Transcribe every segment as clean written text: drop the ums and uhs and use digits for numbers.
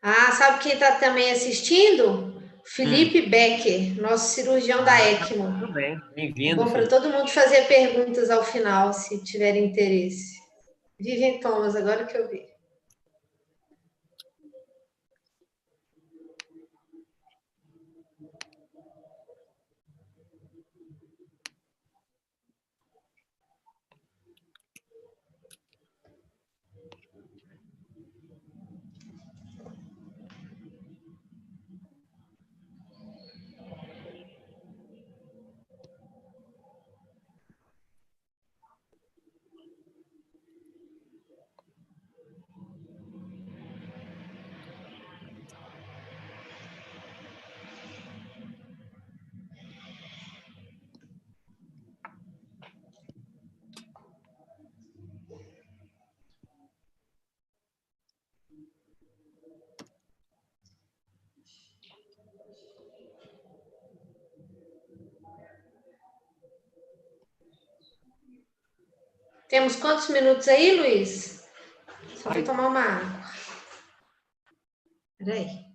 Ah, sabe quem está também assistindo? Hum. Felipe Becker, nosso cirurgião da Ah, ECMO. tudo bem. É Bem-vindo, bom para Felipe. todo mundo fazer perguntas ao final, se tiver interesse. Vivian Thomas, agora que eu vi. Temos quantos minutos aí, Luiz? Só vou Ai, tomar uma água. Peraí.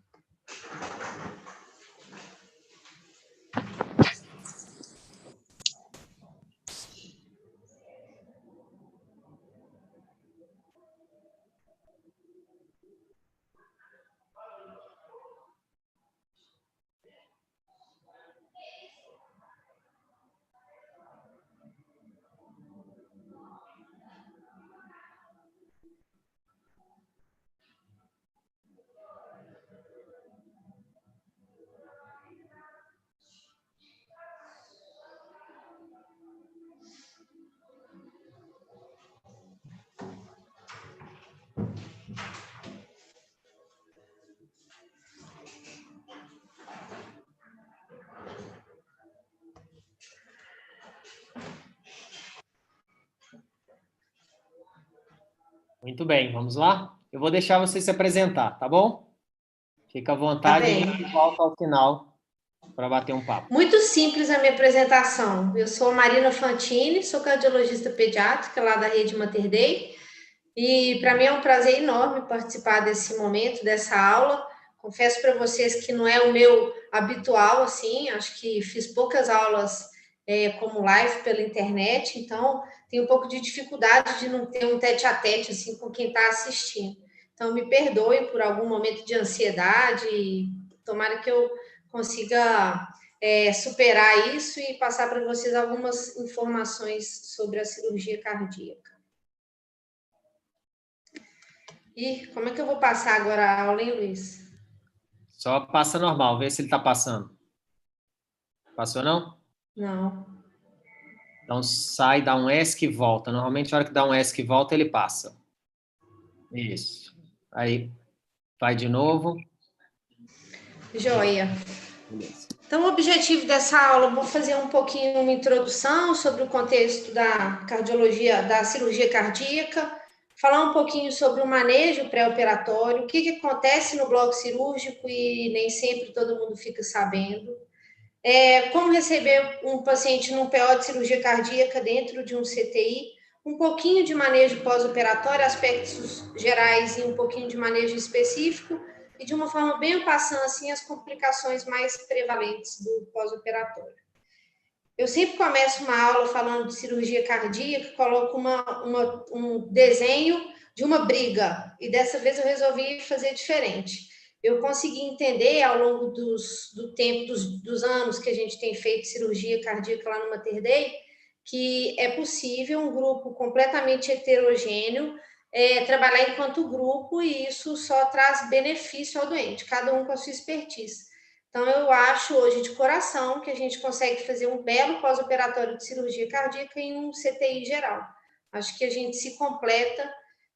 muito bem, vamos lá? Eu vou deixar você se apresentar, tá bom? Fica à Tá vontade, a bem. gente volta ao final para bater um papo. Muito simples a minha apresentação. Eu sou Marina Fantini, sou cardiologista pediátrica lá da Rede Mater Dei. E para mim é um prazer enorme participar desse momento, dessa aula. Confesso para vocês que não é o meu habitual, assim, acho que fiz poucas aulas como live pela internet, então tenho um pouco de dificuldade de não ter um tete-a-tete assim, com quem está assistindo. Então me perdoe por algum momento de ansiedade, e tomara que eu consiga superar isso e passar para vocês algumas informações sobre a cirurgia cardíaca. E como é que eu vou passar agora a aula, hein, Luiz? Só passa normal, vê se ele está passando. Passou, não? Não. Então sai, dá um ESC e volta. Normalmente, a hora que dá um ESC e volta, ele passa. Isso. Aí, vai de novo. Joia. Beleza. Então, o objetivo dessa aula, eu vou fazer um pouquinho uma introdução sobre o contexto da cardiologia, da cirurgia cardíaca, falar um pouquinho sobre o manejo pré-operatório, o que acontece no bloco cirúrgico e nem sempre todo mundo fica sabendo. Como receber um paciente num PO de cirurgia cardíaca dentro de um CTI, um pouquinho de manejo pós-operatório, aspectos gerais e um pouquinho de manejo específico, e de uma forma bem passando assim as complicações mais prevalentes do pós-operatório. Eu sempre começo uma aula falando de cirurgia cardíaca, coloco um desenho de uma briga, e dessa vez eu resolvi fazer diferente. Eu consegui entender ao longo do tempo, dos anos que a gente tem feito cirurgia cardíaca lá no Mater Dei, que é possível um grupo completamente heterogêneo trabalhar enquanto grupo, e isso só traz benefício ao doente, cada um com a sua expertise. Então, eu acho hoje de coração que a gente consegue fazer um belo pós-operatório de cirurgia cardíaca em um CTI geral. Acho que a gente se completa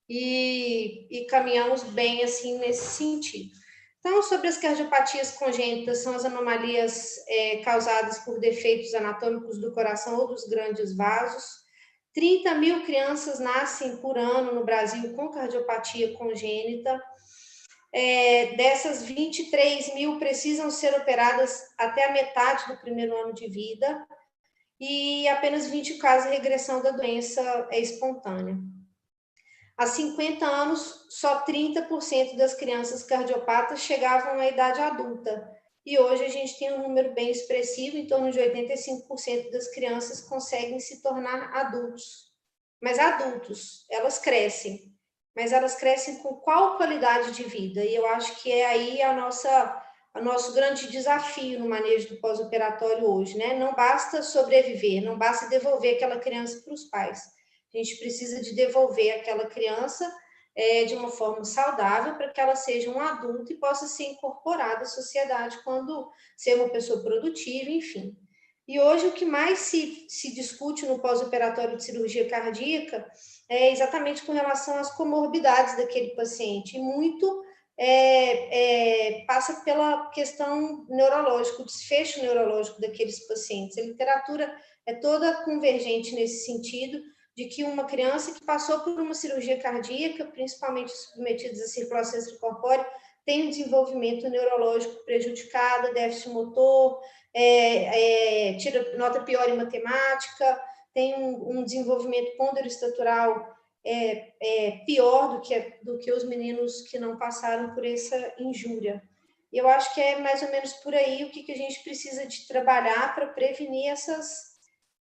e caminhamos bem assim nesse sentido. Então, sobre as cardiopatias congênitas, são as anomalias causadas por defeitos anatômicos do coração ou dos grandes vasos. 30 mil crianças nascem por ano no Brasil com cardiopatia congênita. Dessas 23 mil precisam ser operadas até a metade do primeiro ano de vida, e apenas 20 casos de regressão da doença é espontânea. há 50 anos, só 30% das crianças cardiopatas chegavam à idade adulta. E hoje a gente tem um número bem expressivo, em torno de 85% das crianças conseguem se tornar adultos. Mas adultos, elas crescem. Mas elas crescem com qual qualidade de vida? E eu acho que é aí o nosso grande desafio no manejo do pós-operatório hoje, né? Não basta sobreviver, não basta devolver aquela criança para os pais. A gente precisa de devolver aquela criança de uma forma saudável para que ela seja um adulto e possa ser incorporada à sociedade quando ser uma pessoa produtiva, enfim. E hoje o que mais se discute no pós-operatório de cirurgia cardíaca é exatamente com relação às comorbidades daquele paciente. E muito passa pela questão neurológica, o desfecho neurológico daqueles pacientes. A literatura é toda convergente nesse sentido, de que uma criança que passou por uma cirurgia cardíaca, principalmente submetida à circulação extracorpórea, tem um desenvolvimento neurológico prejudicado, déficit motor, tira nota pior em matemática, tem um desenvolvimento ponderoestatural pior do que os meninos que não passaram por essa injúria. E eu acho que é mais ou menos por aí o que a gente precisa de trabalhar para prevenir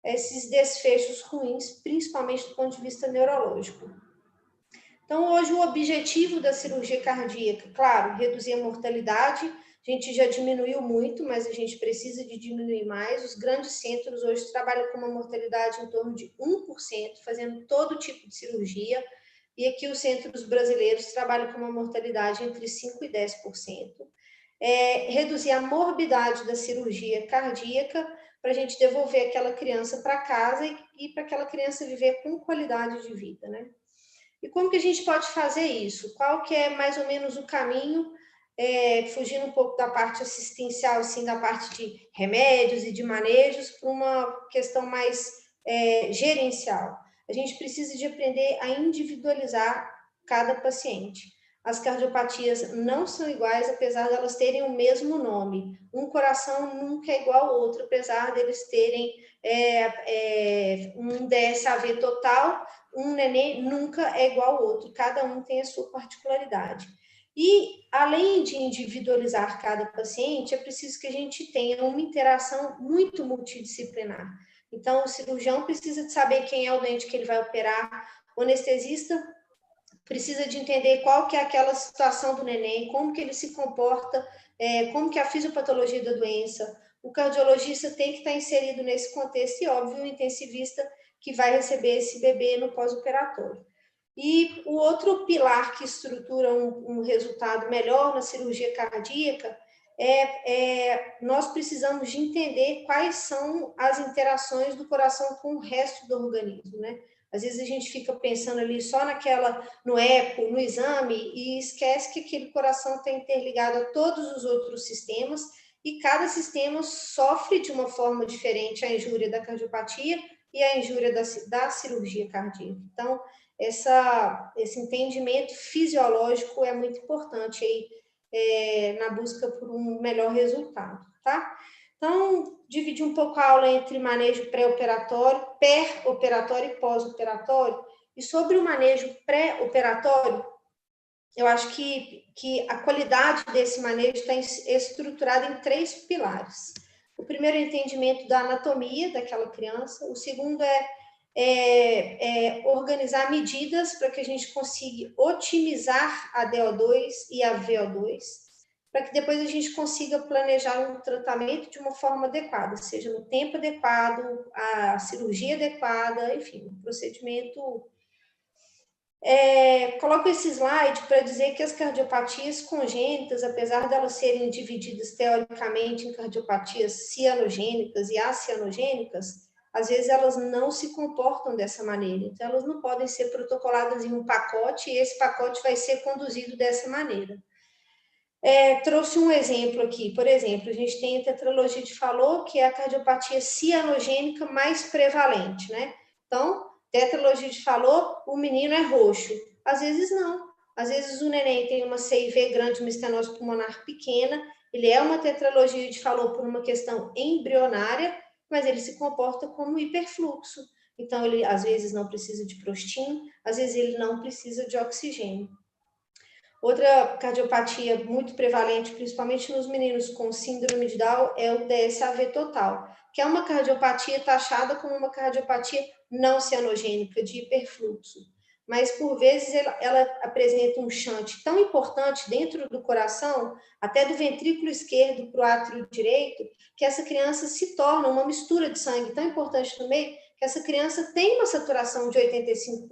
esses desfechos ruins, principalmente do ponto de vista neurológico. Então, hoje, o objetivo da cirurgia cardíaca, claro, reduzir a mortalidade. A gente já diminuiu muito, mas a gente precisa de diminuir mais. Os grandes centros hoje trabalham com uma mortalidade em torno de 1%, fazendo todo tipo de cirurgia. E aqui os centros brasileiros trabalham com uma mortalidade entre 5% e 10%. Reduzir a morbidade da cirurgia cardíaca para a gente devolver aquela criança para casa e para aquela criança viver com qualidade de vida, né? E como que a gente pode fazer isso? Qual que é mais ou menos o caminho, fugindo um pouco da parte assistencial, assim, da parte de remédios e de manejos, para uma questão mais gerencial? A gente precisa de aprender a individualizar cada paciente. As cardiopatias não são iguais, apesar de elas terem o mesmo nome. Um coração nunca é igual ao outro, apesar deles terem um DSAV total, um neném nunca é igual ao outro, cada um tem a sua particularidade. E, além de individualizar cada paciente, é preciso que a gente tenha uma interação muito multidisciplinar. Então, o cirurgião precisa de saber quem é o doente que ele vai operar, o anestesista precisa de entender qual que é aquela situação do neném, como que ele se comporta, como que é a fisiopatologia da doença. O cardiologista tem que estar inserido nesse contexto e, óbvio, o intensivista que vai receber esse bebê no pós-operatório. E o outro pilar que estrutura um resultado melhor na cirurgia cardíaca nós precisamos de entender quais são as interações do coração com o resto do organismo, né? Às vezes a gente fica pensando ali só no eco, no exame, e esquece que aquele coração está interligado a todos os outros sistemas, e cada sistema sofre de uma forma diferente a injúria da cardiopatia e a injúria da cirurgia cardíaca. Então, esse entendimento fisiológico é muito importante aí, na busca por um melhor resultado, tá? Então, dividir um pouco a aula entre manejo pré-operatório, pé-operatório e pós-operatório. E sobre o manejo pré-operatório, eu acho que a qualidade desse manejo está estruturada em 3 pilares. O primeiro é o entendimento da anatomia daquela criança. O segundo é organizar medidas para que a gente consiga otimizar a DO2 e a VO2, para que depois a gente consiga planejar um tratamento de uma forma adequada, seja no tempo adequado, a cirurgia adequada, enfim, um procedimento. Coloco esse slide para dizer que as cardiopatias congênitas, apesar de elas serem divididas teoricamente em cardiopatias cianogênicas e acianogênicas, às vezes elas não se comportam dessa maneira. Então, elas não podem ser protocoladas em um pacote e esse pacote vai ser conduzido dessa maneira. Trouxe um exemplo aqui. Por exemplo, a gente tem a tetralogia de Fallot, que é a cardiopatia cianogênica mais prevalente, né? Então, tetralogia de Fallot, o menino é roxo. Às vezes não. Às vezes o neném tem uma CIV grande, uma estenose pulmonar pequena, ele é uma tetralogia de Fallot por uma questão embrionária, mas ele se comporta como hiperfluxo. então ele às vezes não precisa de prostin, às vezes ele não precisa de oxigênio. Outra cardiopatia muito prevalente, principalmente nos meninos com síndrome de Down, é o DSAV total, que é uma cardiopatia taxada como uma cardiopatia não cianogênica, de hiperfluxo. Mas, por vezes, ela apresenta um shunt tão importante dentro do coração, até do ventrículo esquerdo para o átrio direito, que essa criança se torna uma mistura de sangue tão importante no meio, que essa criança tem uma saturação de 85%.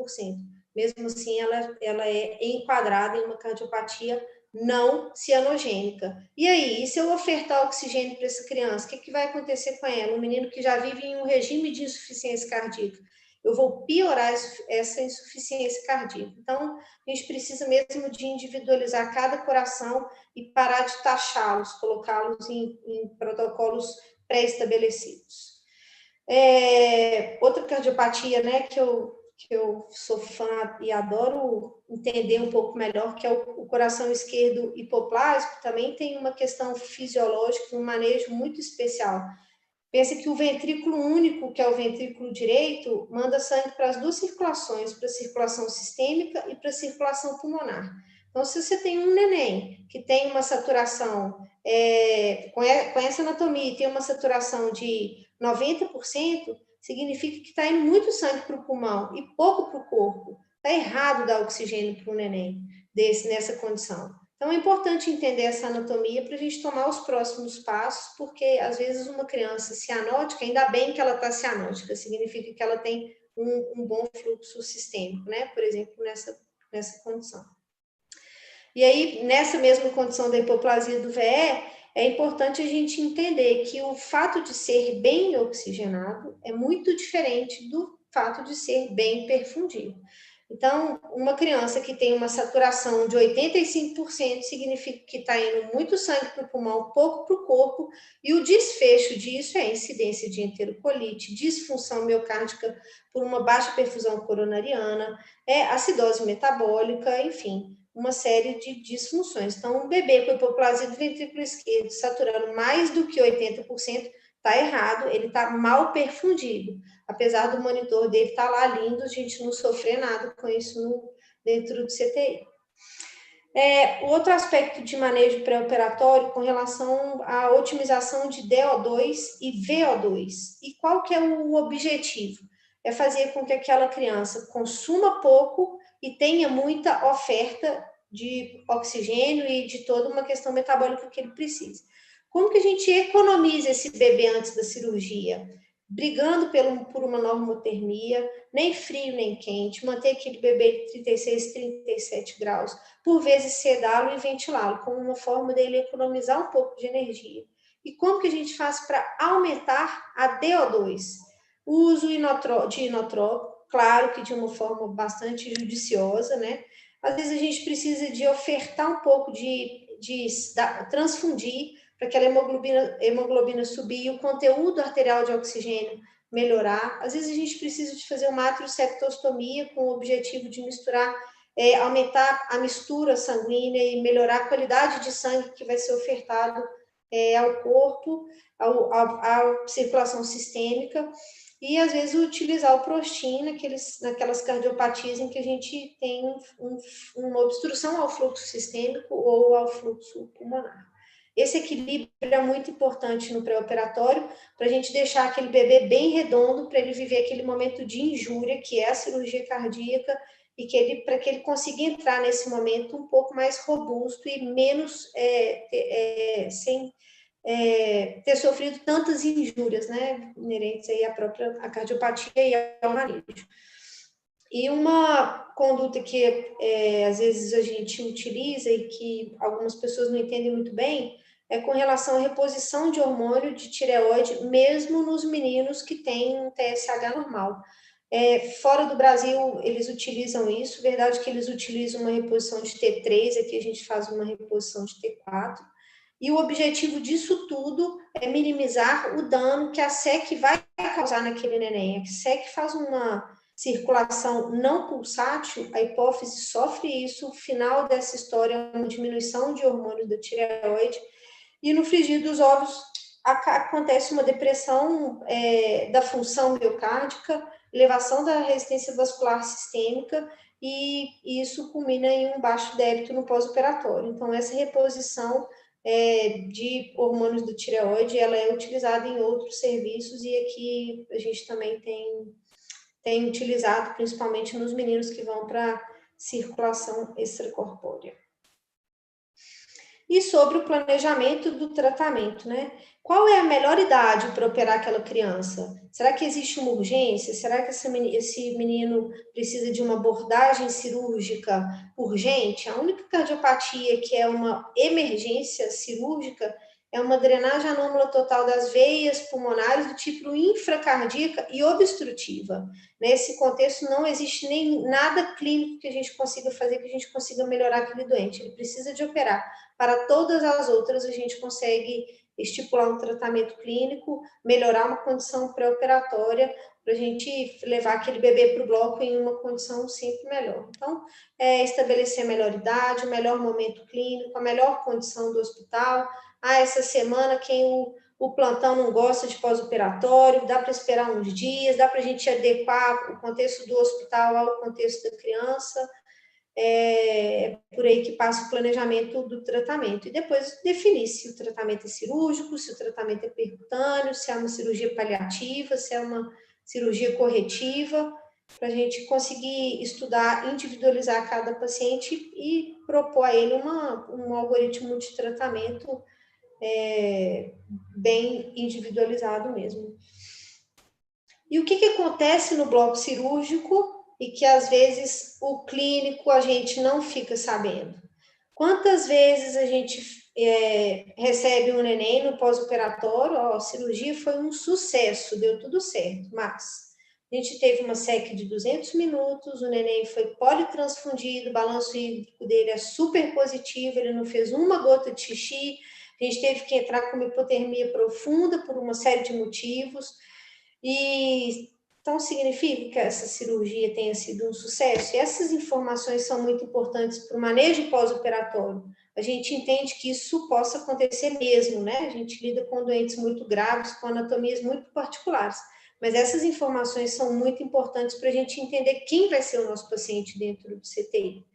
Mesmo assim, ela é enquadrada em uma cardiopatia não cianogênica. E aí, e se eu ofertar oxigênio para essa criança, o que vai acontecer com ela? Um menino que já vive em um regime de insuficiência cardíaca. Eu vou piorar essa insuficiência cardíaca. Então, a gente precisa mesmo de individualizar cada coração e parar de taxá-los, colocá-los em protocolos pré-estabelecidos. Outra cardiopatia, né, que eu sou fã e adoro entender um pouco melhor, que é o coração esquerdo hipoplásico, também tem uma questão fisiológica, um manejo muito especial. Pensa que o ventrículo único, que é o ventrículo direito, manda sangue para as duas circulações, para a circulação sistêmica e para a circulação pulmonar. Então, se você tem um neném que tem uma saturação, com essa anatomia, tem uma saturação de 90%, significa que está indo muito sangue para o pulmão e pouco para o corpo. Está errado dar oxigênio para um neném nessa condição. Então, é importante entender essa anatomia para a gente tomar os próximos passos, porque, às vezes, uma criança cianótica, ainda bem que ela está cianótica, significa que ela tem um bom fluxo sistêmico, né? Por exemplo, nessa condição. E aí, nessa mesma condição da hipoplasia do VE, é importante a gente entender que o fato de ser bem oxigenado é muito diferente do fato de ser bem perfundido. Então, uma criança que tem uma saturação de 85% significa que está indo muito sangue para o pulmão, pouco para o corpo, e o desfecho disso é a incidência de enterocolite, disfunção miocárdica por uma baixa perfusão coronariana, acidose metabólica, enfim, uma série de disfunções. Então, um bebê com hipoplasia do ventrículo esquerdo saturando mais do que 80%, está errado, ele está mal perfundido. Apesar do monitor dele estar lá lindo, a gente não sofrer nada com isso dentro do CTI. Outro aspecto de manejo pré-operatório com relação à otimização de DO2 e VO2. E qual que é o objetivo? É fazer com que aquela criança consuma pouco e tenha muita oferta de oxigênio e de toda uma questão metabólica que ele precisa. Como que a gente economiza esse bebê antes da cirurgia? Brigando por uma normotermia, nem frio nem quente, manter aquele bebê de 36, 37 graus, por vezes sedá-lo e ventilá-lo, como uma forma dele economizar um pouco de energia. E como que a gente faz para aumentar a DO2? O uso de inotrópico, claro que de uma forma bastante judiciosa, né? Às vezes a gente precisa de ofertar um pouco de transfundir para aquela hemoglobina subir e o conteúdo arterial de oxigênio melhorar. Às vezes a gente precisa de fazer uma atrioseptostomia com o objetivo de misturar, aumentar a mistura sanguínea e melhorar a qualidade de sangue que vai ser ofertado ao corpo, à circulação sistêmica. E, às vezes, utilizar o prostin naquelas cardiopatias em que a gente tem uma obstrução ao fluxo sistêmico ou ao fluxo pulmonar. Esse equilíbrio é muito importante no pré-operatório para a gente deixar aquele bebê bem redondo para ele viver aquele momento de injúria, que é a cirurgia cardíaca, e para que ele consiga entrar nesse momento um pouco mais robusto e menos sem ter sofrido tantas injúrias, né, inerentes aí à própria cardiopatia e ao manejo. E uma conduta que às vezes a gente utiliza e que algumas pessoas não entendem muito bem é com relação à reposição de hormônio de tireoide, mesmo nos meninos que têm um TSH normal. Fora do Brasil, eles utilizam isso, verdade que eles utilizam uma reposição de T3, aqui a gente faz uma reposição de T4, e o objetivo disso tudo é minimizar o dano que a SEC vai causar naquele neném. A SEC faz uma circulação não pulsátil, a hipófise sofre isso, o final dessa história é uma diminuição de hormônio da tireoide, e no frigir dos ovos acontece uma depressão da função miocárdica, elevação da resistência vascular sistêmica, e isso culmina em um baixo débito no pós-operatório. Então, essa reposição de hormônios do tireoide, ela é utilizada em outros serviços, e aqui a gente também tem utilizado, principalmente nos meninos que vão para circulação extracorpórea. E sobre o planejamento do tratamento, né? Qual é a melhor idade para operar aquela criança? Será que existe uma urgência? Será que esse menino precisa de uma abordagem cirúrgica urgente? A única cardiopatia que é uma emergência cirúrgica é uma drenagem anômala total das veias pulmonares do tipo infracardíaca e obstrutiva. Nesse contexto, não existe nem nada clínico que a gente consiga fazer, que a gente consiga melhorar aquele doente. Ele precisa de operar. Para todas as outras, a gente consegue estipular um tratamento clínico, melhorar uma condição pré-operatória, para a gente levar aquele bebê para o bloco em uma condição sempre melhor. Então, estabelecer a melhor idade, o melhor momento clínico, a melhor condição do hospital. Essa semana, quem o plantão não gosta de pós-operatório, dá para esperar uns dias, dá para a gente adequar o contexto do hospital ao contexto da criança. Por aí que passa o planejamento do tratamento. E depois definir se o tratamento é cirúrgico, se o tratamento é percutâneo, se é uma cirurgia paliativa, se é uma cirurgia corretiva, para a gente conseguir estudar, individualizar cada paciente e propor a ele um algoritmo de tratamento bem individualizado mesmo. E o que acontece no bloco cirúrgico e que às vezes o clínico a gente não fica sabendo? Quantas vezes a gente recebe um neném no pós-operatório, a cirurgia foi um sucesso, deu tudo certo, mas a gente teve uma SEC de 200 minutos, o neném foi politransfundido, o balanço hídrico dele é super positivo, ele não fez uma gota de xixi, a gente teve que entrar com uma hipotermia profunda por uma série de motivos, e então significa que essa cirurgia tenha sido um sucesso. E essas informações são muito importantes para o manejo pós-operatório. A gente entende que isso possa acontecer mesmo, né? A gente lida com doentes muito graves, com anatomias muito particulares. Mas essas informações são muito importantes para a gente entender quem vai ser o nosso paciente dentro do CTI.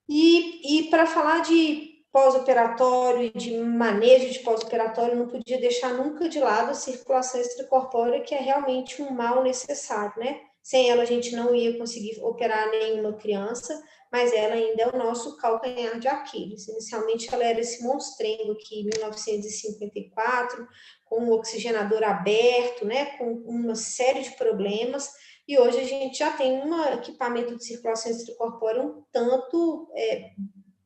E para falar de pós-operatório e de manejo de pós-operatório, não podia deixar nunca de lado a circulação extracorpórea, que é realmente um mal necessário, né? Sem ela a gente não ia conseguir operar nenhuma criança, mas ela ainda é o nosso calcanhar de Aquiles. Inicialmente ela era esse monstrengo aqui em 1954, com um oxigenador aberto, né? Com uma série de problemas, e hoje a gente já tem um equipamento de circulação extracorpórea um tanto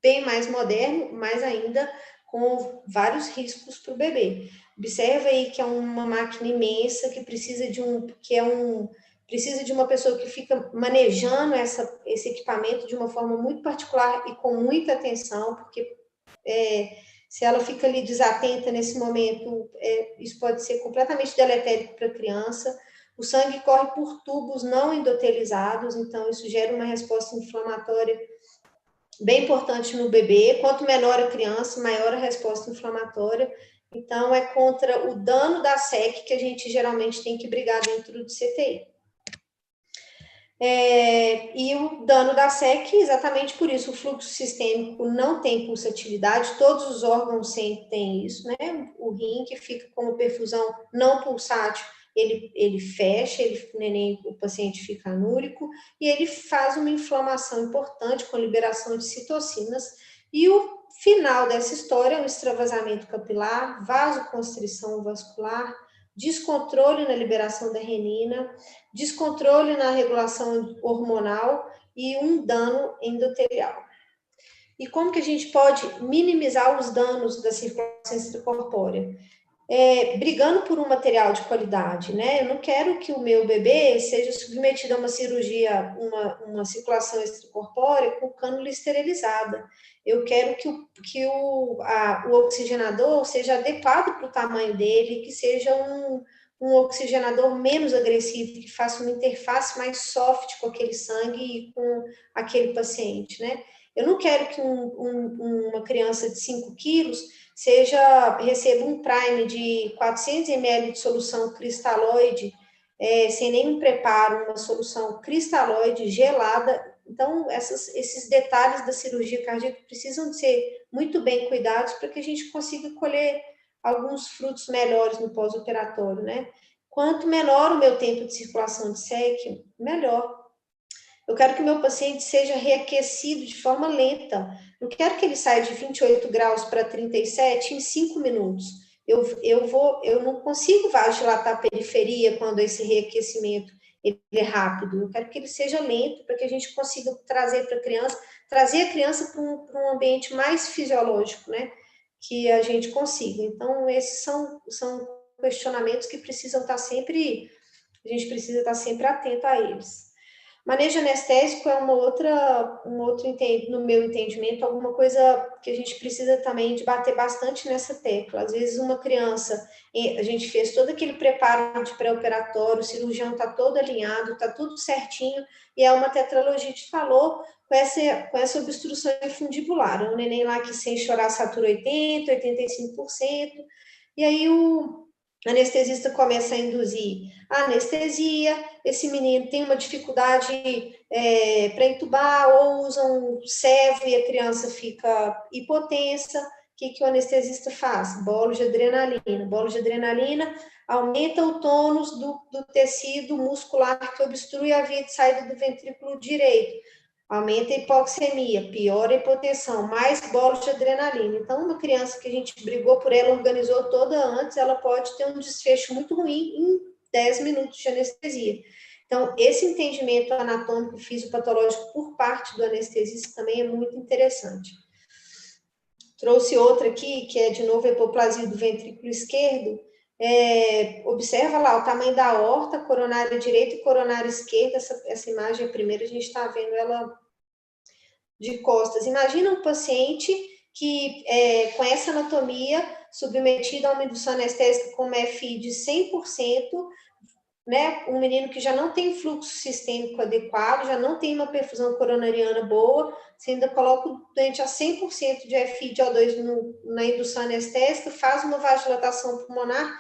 bem mais moderno, mas ainda com vários riscos para o bebê. Observa aí que é uma máquina imensa que precisa de uma pessoa que fica manejando esse equipamento de uma forma muito particular e com muita atenção, porque se ela fica ali desatenta nesse momento, isso pode ser completamente deletérico para a criança. O sangue corre por tubos não endotelizados, então isso gera uma resposta inflamatória bem importante no bebê. Quanto menor a criança, maior a resposta inflamatória. Então, é contra o dano da SEC que a gente geralmente tem que brigar dentro do CTI. E o dano da SEC, exatamente por isso, o fluxo sistêmico não tem pulsatividade, todos os órgãos sempre têm isso, né? O rim, que fica como perfusão não pulsátil, ele fecha, o paciente fica anúrico, e ele faz uma inflamação importante com liberação de citocinas, e o final dessa história é um extravasamento capilar, vasoconstrição vascular, descontrole na liberação da renina, descontrole na regulação hormonal e um dano endotelial. E como que a gente pode minimizar os danos da circulação extracorpórea? Brigando por um material de qualidade, né? Eu não quero que o meu bebê seja submetido a uma cirurgia, uma circulação extracorpórea com cânula esterilizada. Eu quero que o oxigenador seja adequado para o tamanho dele, que seja um oxigenador menos agressivo, que faça uma interface mais soft com aquele sangue e com aquele paciente, né? Eu não quero que uma criança de 5 quilos receba um prime de 400 ml de solução cristalóide sem nenhum preparo, uma solução cristalóide, gelada. Então, esses detalhes da cirurgia cardíaca precisam ser muito bem cuidados para que a gente consiga colher alguns frutos melhores no pós-operatório, né? Quanto menor o meu tempo de circulação de SEC, melhor. Eu quero que o meu paciente seja reaquecido de forma lenta. Não quero que ele saia de 28 graus para 37 em 5 minutos. Eu não consigo vasodilatar a periferia quando esse reaquecimento ele é rápido. Eu quero que ele seja lento para que a gente consiga trazer para a criança, trazer a criança para um ambiente mais fisiológico, né? Que a gente consiga. Então, esses são questionamentos que precisam estar sempre, a gente precisa estar sempre atento a eles. Manejo anestésico é no meu entendimento, alguma coisa que a gente precisa também de bater bastante nessa tecla. Às vezes uma criança, a gente fez todo aquele preparo de pré-operatório, o cirurgião está todo alinhado, está tudo certinho, e é uma tetralogite falou com essa obstrução infundibular. É um neném lá que sem chorar satura 80%, 85%, e aí o anestesista começa a induzir a anestesia, esse menino tem uma dificuldade para entubar, ou usa um servo e a criança fica hipotensa. O que o anestesista faz? Bolo de adrenalina. Bolo de adrenalina aumenta o tônus do tecido muscular que obstrui a via de saída do ventrículo direito. Aumenta a hipoxemia, piora a hipotensão, mais bolos de adrenalina. Então, uma criança que a gente brigou por ela, organizou toda antes, ela pode ter um desfecho muito ruim em 10 minutos de anestesia. Então, esse entendimento anatômico fisiopatológico por parte do anestesista também é muito interessante. Trouxe outra aqui, que é, de novo, a hipoplasia do ventrículo esquerdo. Observa lá o tamanho da aorta, coronária direita e coronária esquerda. Essa imagem, a primeira, a gente está vendo ela de costas. Imagina um paciente que, com essa anatomia, submetido a uma indução anestésica com uma FI de 100%, né? Um menino que já não tem fluxo sistêmico adequado, já não tem uma perfusão coronariana boa, você ainda coloca o doente a 100% de FI de O2 na indução anestésica, faz uma vasodilatação pulmonar,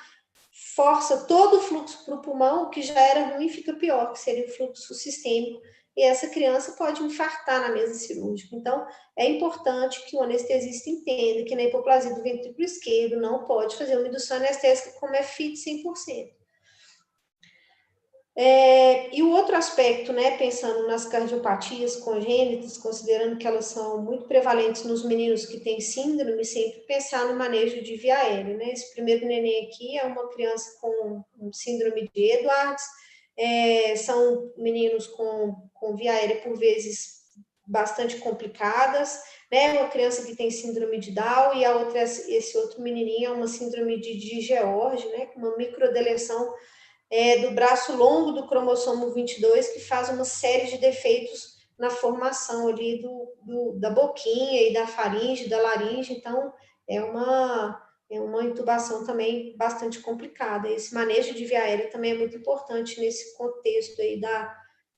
força todo o fluxo para o pulmão, o que já era ruim fica pior, que seria o fluxo sistêmico, e essa criança pode infartar na mesa cirúrgica. Então, é importante que o anestesista entenda que na hipoplasia do ventrículo esquerdo não pode fazer uma indução anestésica com FI de 100%. E o outro aspecto, né, pensando nas cardiopatias congênitas, considerando que elas são muito prevalentes nos meninos que têm síndrome, sempre pensar no manejo de via aérea, né? Esse primeiro neném aqui é uma criança com síndrome de Edwards, são meninos com via aérea, por vezes, bastante complicadas, né? Uma criança que tem síndrome de Down e esse outro menininho é uma síndrome de George, né? Com uma microdeleção do braço longo do cromossomo 22, que faz uma série de defeitos na formação ali da boquinha e da faringe, da laringe. Então, é uma intubação também bastante complicada. Esse manejo de via aérea também é muito importante nesse contexto aí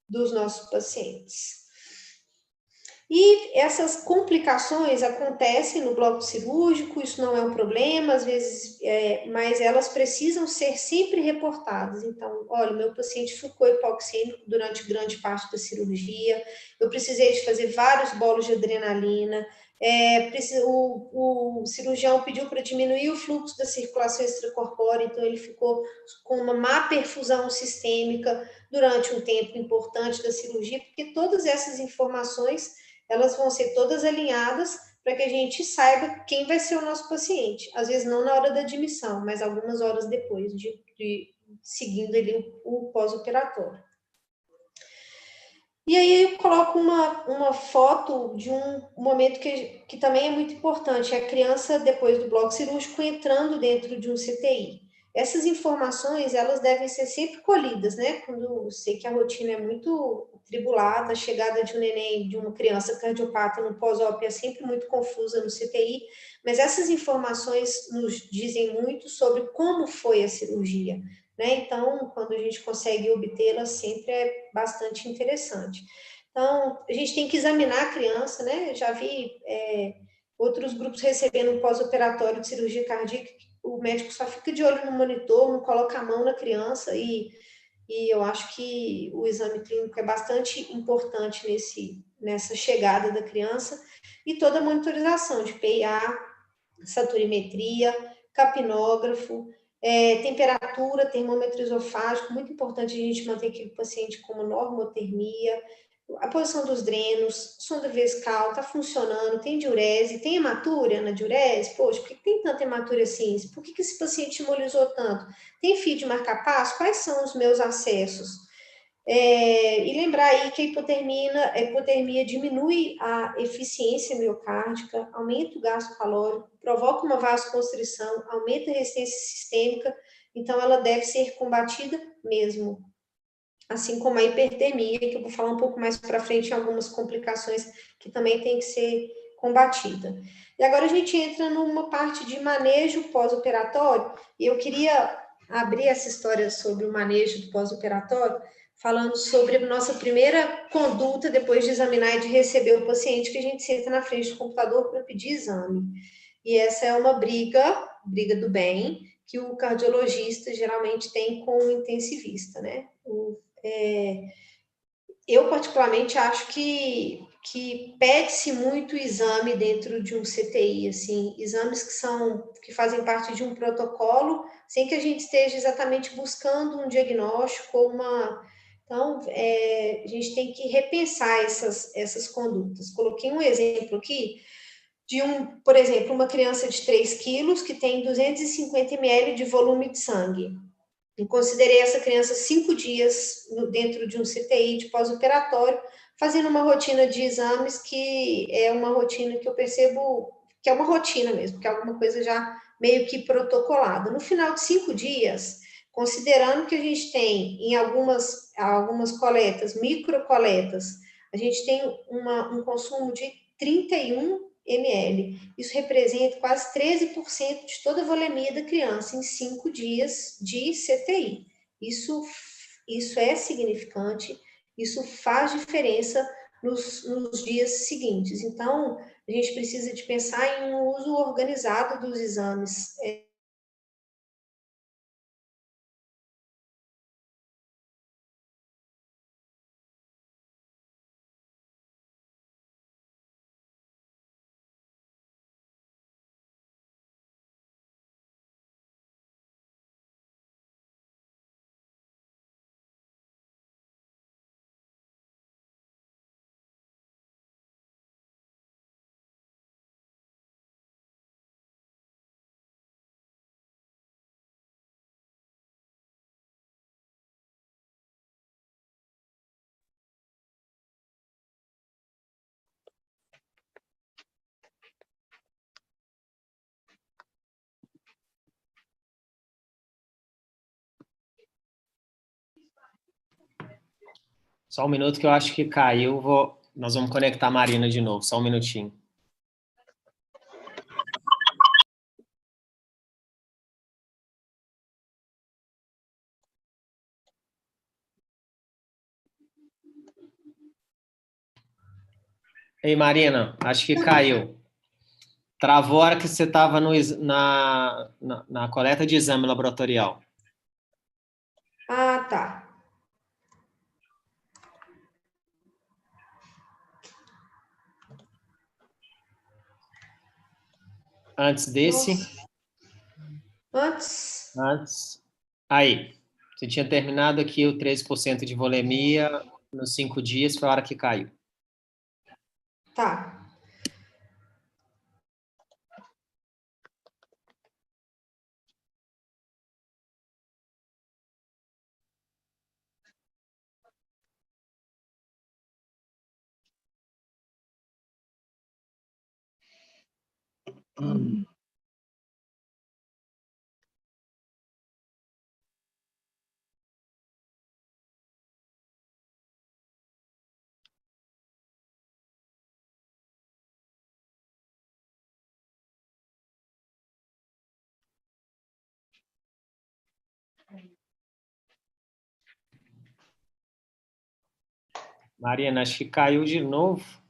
dos nossos pacientes. E essas complicações acontecem no bloco cirúrgico, isso não é um problema, às vezes, mas elas precisam ser sempre reportadas. Então, olha, meu paciente ficou hipoxêmico durante grande parte da cirurgia, eu precisei de fazer vários bolos de adrenalina, o cirurgião pediu para diminuir o fluxo da circulação extracorpórea, então ele ficou com uma má perfusão sistêmica durante um tempo importante da cirurgia, porque todas essas informações elas vão ser todas alinhadas para que a gente saiba quem vai ser o nosso paciente. Às vezes não na hora da admissão, mas algumas horas depois, seguindo ali o pós-operatório. E aí eu coloco uma foto de um momento que também é muito importante, é a criança, depois do bloco cirúrgico, entrando dentro de um CTI. Essas informações, elas devem ser sempre colhidas, né? Quando eu sei que a rotina é muito tribulada, a chegada de um neném, de uma criança cardiopata no pós-op é sempre muito confusa no CTI, mas essas informações nos dizem muito sobre como foi a cirurgia, né? Então, quando a gente consegue obtê-las, sempre é bastante interessante. Então, a gente tem que examinar a criança, né? Já vi outros grupos recebendo um pós-operatório de cirurgia cardíaca, o médico só fica de olho no monitor, não coloca a mão na criança e e eu acho que o exame clínico é bastante importante nessa chegada da criança, e toda a monitorização de PIA, saturimetria, capnógrafo, temperatura, termômetro esofágico, muito importante a gente manter aquele paciente como normotermia, a posição dos drenos, sonda vesical, está funcionando, tem diurese, tem hematúria na diurese? Poxa, por que tem tanta hematúria assim? Por que esse paciente hemolizou tanto? Tem fio de marca-passo? Quais são os meus acessos? E lembrar aí que a hipotermia diminui a eficiência miocárdica, aumenta o gasto calórico, provoca uma vasoconstrição, aumenta a resistência sistêmica, então ela deve ser combatida mesmo. Assim como a hipertermia, que eu vou falar um pouco mais para frente em algumas complicações que também tem que ser combatida. E agora a gente entra numa parte de manejo pós-operatório, e eu queria abrir essa história sobre o manejo do pós-operatório, falando sobre a nossa primeira conduta depois de examinar e de receber o paciente, que a gente senta na frente do computador para pedir exame. E essa é uma briga do bem, que o cardiologista geralmente tem com o intensivista, né? Eu, particularmente, acho que pede-se muito exame dentro de um CTI, assim, exames que fazem parte de um protocolo, sem que a gente esteja exatamente buscando um diagnóstico ou uma. Então, a gente tem que repensar essas condutas. Coloquei um exemplo aqui de por exemplo, uma criança de 3 quilos que tem 250 ml de volume de sangue. E considerei essa criança 5 dias dentro de um CTI de pós-operatório, fazendo uma rotina de exames que é uma rotina que eu percebo que é uma rotina mesmo, que é alguma coisa já meio que protocolada. No final de 5 dias, considerando que a gente tem em algumas coletas, microcoletas, a gente tem um consumo de 31 ml. Isso representa quase 13% de toda a volemia da criança em 5 dias de CTI. Isso é significante, isso faz diferença nos dias seguintes. Então, a gente precisa de pensar em um uso organizado dos exames. Só um minuto que eu acho que caiu. Nós vamos conectar a Marina de novo. Só um minutinho. Ei, Marina, acho que caiu. Travou a hora que você estava na coleta de exame laboratorial. Ah, tá. Antes desse? Antes. Aí. Você tinha terminado aqui o 13% de volemia nos 5 dias, foi a hora que caiu. Tá. Marina, acho que caiu de novo.